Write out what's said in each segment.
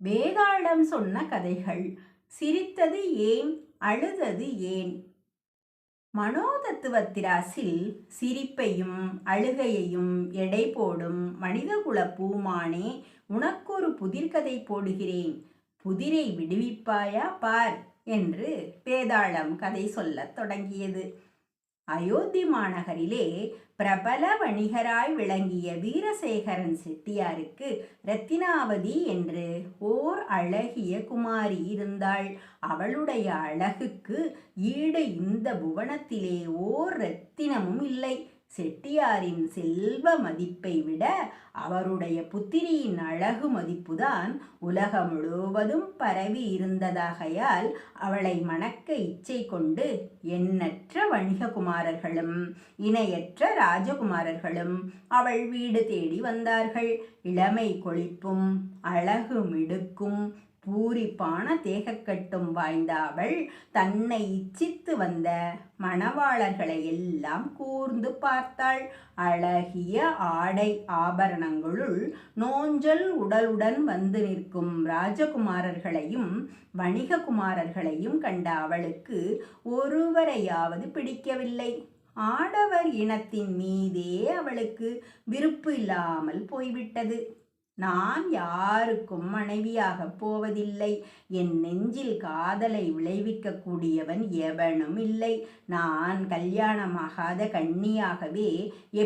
வேதாளம் சொன்ன கதைகள். சிரித்தது ஏன், அழுதது ஏன்? மனோதத்துவத்திராசில் சிரிப்பையும் அழுகையையும் எடை போடும் மனிதகுல பூமானே, உனக்கொரு புதிர்கதை போடுகிறேன், புதிரை விடுவிப்பாயா பார் என்று வேதாளம் கதை சொல்லத் தொடங்கியது. அயோத்தி மாநகரிலே பிரபல வணிகராய் விளங்கிய வீரசேகரன் செட்டியாருக்கு ரத்தினாவதி என்று ஓர் அழகிய குமாரி இருந்தாள். அவளுடைய அழகுக்கு ஈடு இந்த புவனத்திலே ஓர் ரத்தினமும் இல்லை. செட்டியாரின் செல்வ மதிப்பை விட அவருடைய புத்திரியின் அழகு மதிப்புதான் உலகம் முழுவதும் பரவி இருந்ததாகையால் அவளை மணக்க இச்சை கொண்டு எண்ணற்ற வணிககுமாரர்களும் இணையற்ற ராஜகுமாரர்களும் அவள் வீடு தேடி வந்தார்கள். இளமை கொழிப்பும் அழகு மிடுக்கும் பூரிப்பான தேகக்கட்டும் வாய்ந்த அவள் தன்னை இச்சித்து வந்த மணவாளர்களை எல்லாம் கூர்ந்து பார்த்தாள். அழகிய ஆடை ஆபரணங்களுள் நோஞ்சல் உடலுடன் வந்து நிற்கும் ராஜகுமாரர்களையும் வணிககுமாரர்களையும் கண்ட அவளுக்கு ஒருவரையாவது பிடிக்கவில்லை. ஆடவர் இனத்தின் மீதே அவளுக்கு விருப்பு இல்லாமல் போய்விட்டது. நான் யாருக்கும் மனைவியாக போவதில்லை. என் நெஞ்சில் காதலை விளைவிக்க கூடியவன் எவனும் இல்லை. நான் கல்யாணமாகாத கன்னியாகவே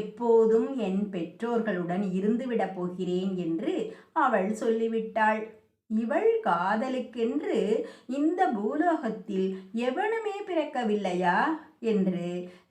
எப்போதும் என் பெற்றோர்களுடன் இருந்துவிடப் போகிறேன் என்று அவள் சொல்லிவிட்டாள். இவள் காதலுக்கென்று இந்த பூலோகத்தில் எவனுமே பிறக்கவில்லையா என்று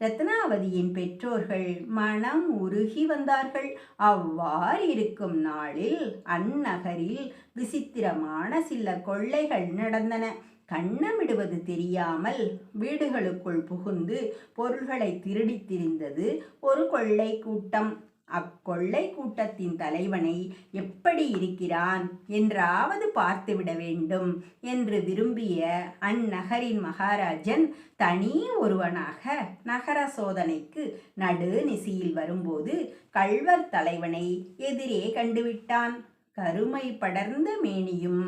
ரத்னாவதியின் பெற்றோர்கள் மனம் உருகி வந்தார்கள். அவ்வாறு இருக்கும் நாளில் அந்நகரில் விசித்திரமான சில கொள்ளைகள் நடந்தன. கண்ணமிடுவது தெரியாமல் வீடுகளுக்குள் புகுந்து பொருள்களை திருடித் திரிந்தது ஒரு கொள்ளை கூட்டம். அக்கொள்ளை கூட்டத்தின் தலைவனை எப்படி இருக்கிறான் என்றாவது பார்த்துவிட வேண்டும் என்று விரும்பிய அந்நகரின் மகாராஜன் தனி ஒருவனாக நகர சோதனைக்கு நடுநிசியில் வரும்போது கள்வர் தலைவனை எதிரே கண்டுவிட்டான். கருமை படர்ந்த மேனியும்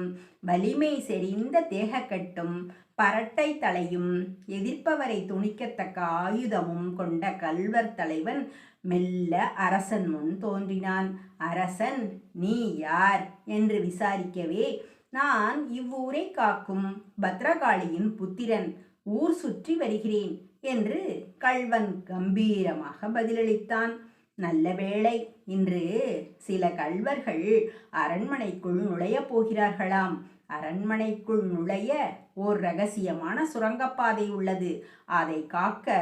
வலிமை செறிந்த தேகக்கட்டும் பரட்டை தலையும் எதிர்ப்பவரை துணிக்கத்தக்க ஆயுதமும் கொண்ட கள்வர் தலைவன் மெல்ல அரசன் முன் தோன்றினான். அரசன், நீ யார் என்று விசாரிக்கவே, நான் இவ்வூரை காக்கும் பத்ரகாளியின் புத்திரன், ஊர் சுற்றி வருகிறேன் என்று கள்வன் கம்பீரமாக பதிலளித்தான். நல்ல வேளை, இன்று சில கள்வர்கள் அரண்மனைக்குள் நுழையப் போகிறார்களாம். அரண்மனைக்குள் நுழைய ஓர் ரகசியமான சுரங்கப்பாதை உள்ளது. அதை காக்க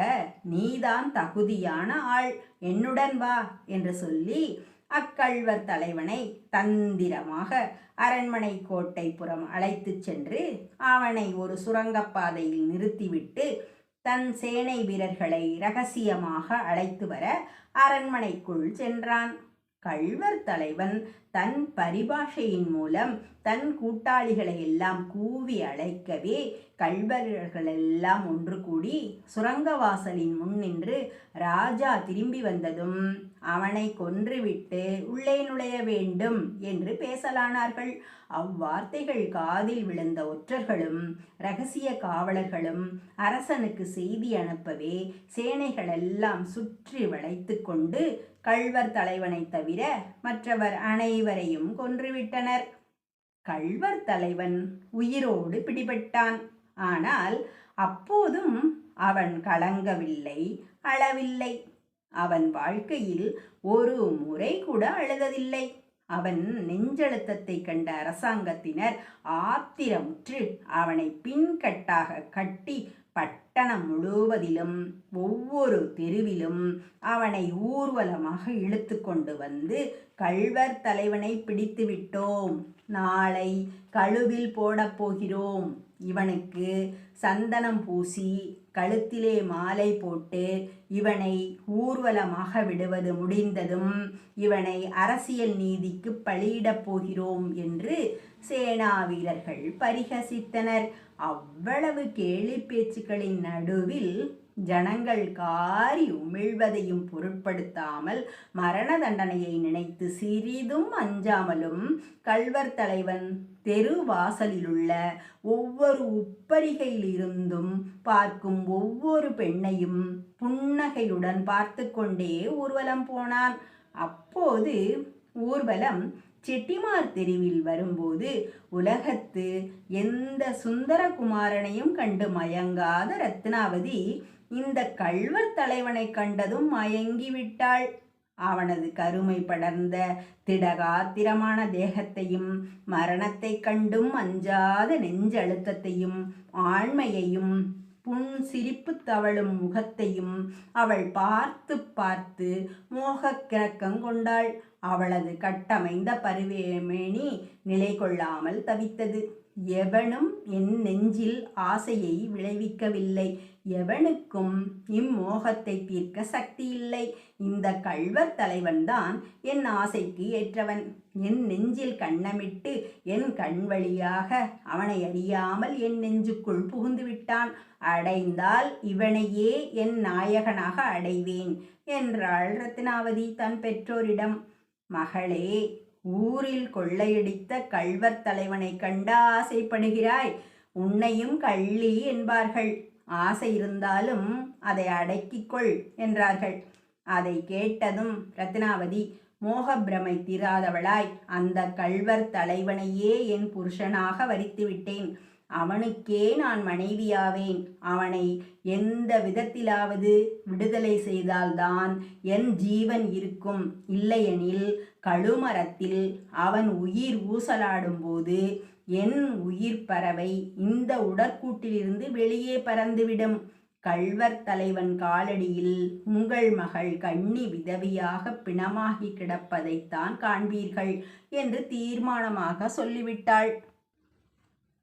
நீதான் தகுதியான ஆள், என்னுடன் வா என்று சொல்லி அக்கள்வர் தலைவனை தந்திரமாக அரண்மனை கோட்டை புறம் அழைத்துச் சென்று அவனை ஒரு சுரங்கப்பாதையில் நிறுத்திவிட்டு தன் சேனை வீரர்களை இரகசியமாக அழைத்து வர அரண்மனைக்குள் சென்றான். கள்வர் தலைவன் தன் பரிபாஷையின் மூலம் தன் கூட்டாளிகளை எல்லாம் கூவி அழைக்கவே கள்வர்களெல்லாம் ஒன்று கூடி சுரங்கவாசலின் முன் நின்று ராஜா திரும்பி வந்ததும் அவனை கொன்றுவிட்டு உள்ளே நுழைய வேண்டும் என்று பேசலானார்கள். அவ்வார்த்தைகள் காதில் விழுந்த ஒற்றர்களும் இரகசிய காவலர்களும் அரசனுக்கு செய்தி அனுப்பவே சேனைகளெல்லாம் சுற்றி வளைத்து கொண்டு கள்வர் தலைவனை தவிர மற்றவர் அனைவரையும் கொன்றுவிட்டனர். கள்வர் தலைவன் உயிரோடு பிடிபட்டான். ஆனால் அப்போதும் அவன் கலங்கவில்லை, அழவில்லை. அவன் வாழ்க்கையில் ஒரு முறை கூட அழுததில்லை. அவன் நெஞ்சழுத்தத்தை கண்ட அரசாங்கத்தினர் ஆத்திரமுற்று அவனை பின்கட்டாக கட்டி பட்டணம் முழுவதிலும் ஒவ்வொரு தெருவிலும் அவனை ஊர்வலமாக இழுத்து கொண்டு வந்து, கள்வர் தலைவனை பிடித்து விட்டோம், நாளை கழுவில் போடப் போகிறோம், இவனுக்கு சந்தனம் பூசி கழுத்திலே மாலை போட்டு இவனை ஊர்வலமாக விடுவது முடிந்ததும் இவனை அரசியல் நீதிக்கு பலியிடப் போகிறோம் என்று சேனா வீரர்கள் பரிகசித்தனர். அவ்வளவு கேலி பேச்சுக்களின் நடுவில் ஜனங்கள் காரி உமிழ்வதையும் பொருட்படுத்தாமல் மரண தண்டனையை நினைத்து சிறிதும் அஞ்சாமலும் கள்வர் தலைவன் தெரு வாசலிலுள்ள ஒவ்வொரு உப்பரிகையிலிருந்தும் பார்க்கும் ஒவ்வொரு பெண்ணையும் புன்னகையுடன் பார்த்து கொண்டே ஊர்வலம் போனான். அப்போது ஊர்வலம் செட்டிமார் தெருவில் வரும்போது உலகத்து எந்த சுந்தரகுமாரனையும் கண்டு மயங்காத ரத்னாவதி இந்த கள்வர் தலைவனை கண்டதும் மயங்கிவிட்டாள். அவனது கருமை படர்ந்த திடகாத்திரமான தேகத்தையும் மரணத்தை கண்டும் அஞ்சாத நெஞ்சழுத்தத்தையும் ஆண்மையையும் புன் சிரிப்பு தவழும் முகத்தையும் அவள் பார்த்து பார்த்து மோகக் கிறக்கம் கொண்டாள். அவளது கட்டமைந்த பருவேமேனி நிலை கொள்ளாமல் தவித்தது. எவனும் என் நெஞ்சில் ஆசையை விளைவிக்கவில்லை. எவனுக்கும் இம்மோகத்தை தீர்க்க சக்தி இல்லை. இந்த கள்வர் தலைவன்தான் என் ஆசைக்கு ஏற்றவன். என் நெஞ்சில் கண்ணமிட்டு என் கண் வழியாக அவனை அறியாமல் என் நெஞ்சுக்குள் புகுந்து விட்டான். அடைந்தால் இவனையே என் நாயகனாக அடைவேன் என்றாள் ரத்னாவதி தன் பெற்றோரிடம். மகளே, ஊரில் கொள்ளையடித்த கள்வர் தலைவனை கண்ட ஆசைப்படுகிறாய். உன்னையும் கள்ளி என்பார்கள். ஆசை இருந்தாலும் அதை அடக்கிக்கொள் என்றார்கள். அதை கேட்டதும் ரத்னாவதி மோகப்பிரமை தீராதவளாய் அந்த கள்வர் தலைவனையே என் புருஷனாக வரித்து விட்டேன். அவனுக்கே நான் மனைவியாவேன். அவனை எந்த விதத்திலாவது விடுதலை செய்தால்தான் என் ஜீவன் இருக்கும். இல்லையெனில் கழுமரத்தில் அவன் உயிர் ஊசலாடும்போது என் உயிர் பறவை இந்த உடற்கூட்டிலிருந்து வெளியே பறந்துவிடும். கள்வர் தலைவன் காலடியில் உங்கள் மகள் கண்ணி விதவியாக பிணமாகி கிடப்பதைத்தான் காண்பீர்கள் என்று தீர்மானமாக சொல்லிவிட்டாள்.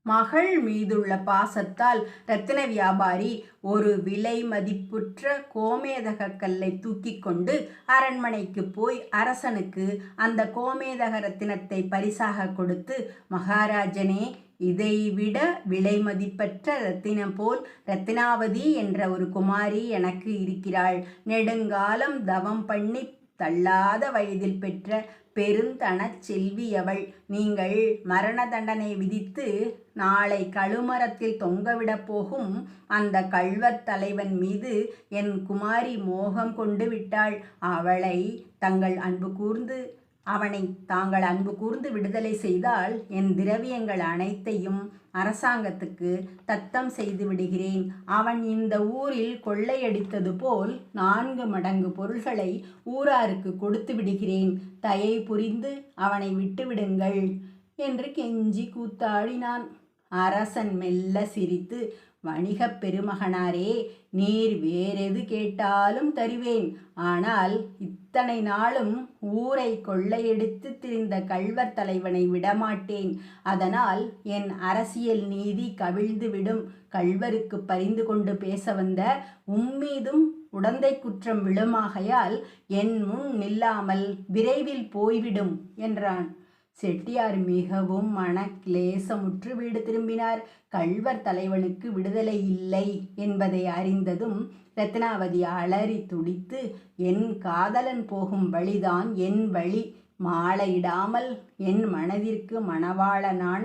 மகள் மீதுள்ள பாசத்தால் இரத்தின வியாபாரி ஒரு விலை மதிப்புற்ற கோமேதக கல்லை தூக்கி கொண்டு அரண்மனைக்கு போய் அரசனுக்கு அந்த கோமேதக ரத்தினத்தை பரிசாக கொடுத்து, மகாராஜனே, இதைவிட விலை மதிப்பற்ற ரத்தினம் போல் ரத்னாவதி என்ற ஒரு குமாரி எனக்கு இருக்கிறாள். நெடுங்காலம் தவம் பண்ணி தள்ளாத வயதில் பெற்ற பெருந்தனச் செல்வியவள். நீங்கள் மரண தண்டனை விதித்து நாளை கழுமரத்தில் தொங்கவிடப் போகும் அந்த கள்வர் தலைவன் மீது என் குமாரி மோகம் கொண்டு விட்டாள். அவனை தாங்கள் அன்பு கூர்ந்து விடுதலை செய்தால் என் திரவியங்கள் அனைத்தையும் அரசாங்கத்துக்கு தத்தம் செய்து விடுகிறேன். அவன் இந்த ஊரில் கொள்ளையடித்தது போல் 4 மடங்கு பொருள்களை ஊராருக்கு கொடுத்து விடுகிறேன். தயை புரிந்து அவனை விட்டுவிடுங்கள் என்று கெஞ்சி கூத்தாடினான். அரசன் மெல்ல சிரித்து, வணிகப் பெருமகனாரே, நீர் வேறெது கேட்டாலும் தருவேன். ஆனால் இத்தனை நாளும் ஊரை கொள்ளையடித்து திரிந்த கள்வர் தலைவனை விடமாட்டேன். அதனால் என் அரசியல் நீதி கவிழ்ந்துவிடும். கள்வருக்கு பரிந்து கொண்டு பேச வந்த உம்மீதும் உடந்தை குற்றம் விழுமாகையால் என் முன் நில்லாமல் விரைவில் போய்விடும் என்றான். செட்டியார் மிகவும் மனக்லேசமுற்று வீடு திரும்பினார். கள்வர் தலைவனுக்கு விடுதலை இல்லை என்பதை அறிந்ததும் ரத்னாவதி அலறி துடித்து, என் காதலன் போகும் வழிதான் என் வழி. மாலையிடாமல் என் மனதிற்கு மணவாளனான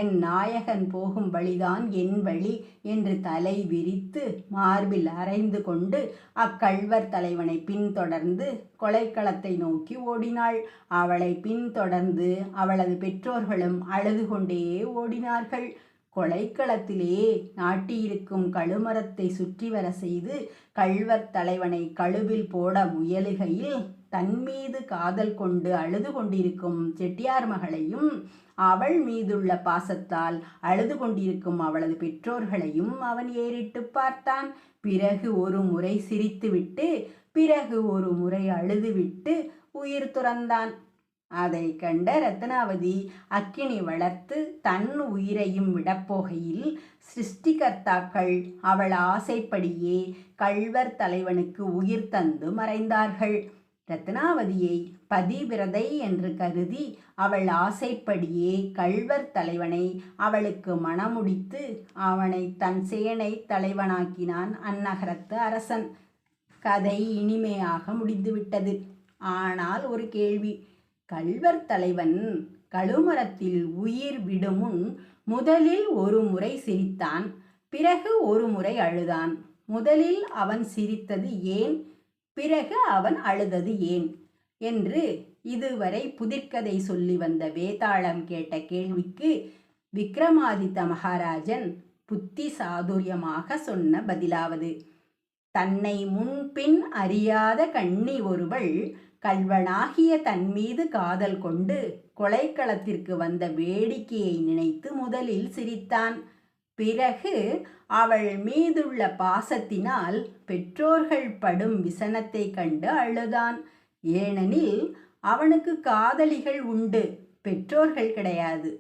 என் நாயகன் போகும் வழிதான் என் வழி என்று தலை விரித்து மார்பில் அரைந்து கொண்டு அக்கள்வர் தலைவனை பின்தொடர்ந்து கொலைக்களத்தை நோக்கி ஓடினாள். அவளை பின்தொடர்ந்து அவளது பெற்றோர்களும் அழுது கொண்டே ஓடினார்கள். கொலைக்களத்திலே நாட்டியிருக்கும் கழுமரத்தை சுற்றி வர செய்து கள்வர் தலைவனை கழுவில் போட முயலுகையில் தன்மீது காதல் கொண்டு அழுது கொண்டிருக்கும் செட்டியார் மகளையும் அவள் மீதுள்ள பாசத்தால் அழுது கொண்டிருக்கும் அவளது பெற்றோர்களையும் அவன் ஏறிட்டு பார்த்தான். பிறகு ஒரு முறை சிரித்துவிட்டு பிறகு ஒரு முறை அழுதுவிட்டு உயிர் துறந்தான். அதை கண்ட ரத்னாவதி அக்கினி வளர்த்து தன் உயிரையும் விடப்போகையில் சிருஷ்டிகர்த்தாக்கள் அவள் ஆசைப்படியே கள்வர் தலைவனுக்கு உயிர் தந்து மறைந்தார்கள். ரத்னாவதியை பதிவிரதை என்று கருதி அவள் ஆசைப்படியே கள்வர் தலைவனை அவளுக்கு மணமுடித்து அவனை தன் சேனை தலைவனாக்கினான் அந்நகரத்து அரசன். கதை இனிமையாக முடிந்துவிட்டது. ஆனால் ஒரு கேள்வி. கள்வர் தலைவன் கழுமரத்தில் உயிர் விடுமுன் முதலில் ஒரு முறை சிரித்தான், பிறகு ஒரு முறை அழுதான். முதலில் அவன் சிரித்தது ஏன், பிறகு அவன் அழுதது ஏன் என்று இதுவரை புதிர்கதை சொல்லி வந்த வேதாளம் கேட்ட கேள்விக்கு விக்ரமாதித்த மகாராஜன் புத்தி சாதுரியமாக சொன்ன பதிலாவது: தன்னை முன்பின் அறியாத கண்ணி ஒருவள் கள்வனாகிய தன் மீது காதல் கொண்டு கொலைக்களத்திற்கு வந்த வேடிக்கையை நினைத்து முதலில் சிரித்தான். பிறகு அவள் மீதுள்ள பாசத்தினால் பெற்றோர்கள் படும் விசனத்தை கண்டு அழுதான். ஏனெனில் அவனுக்கு காதலிகள் உண்டு, பெற்றோர்கள் கிடையாது.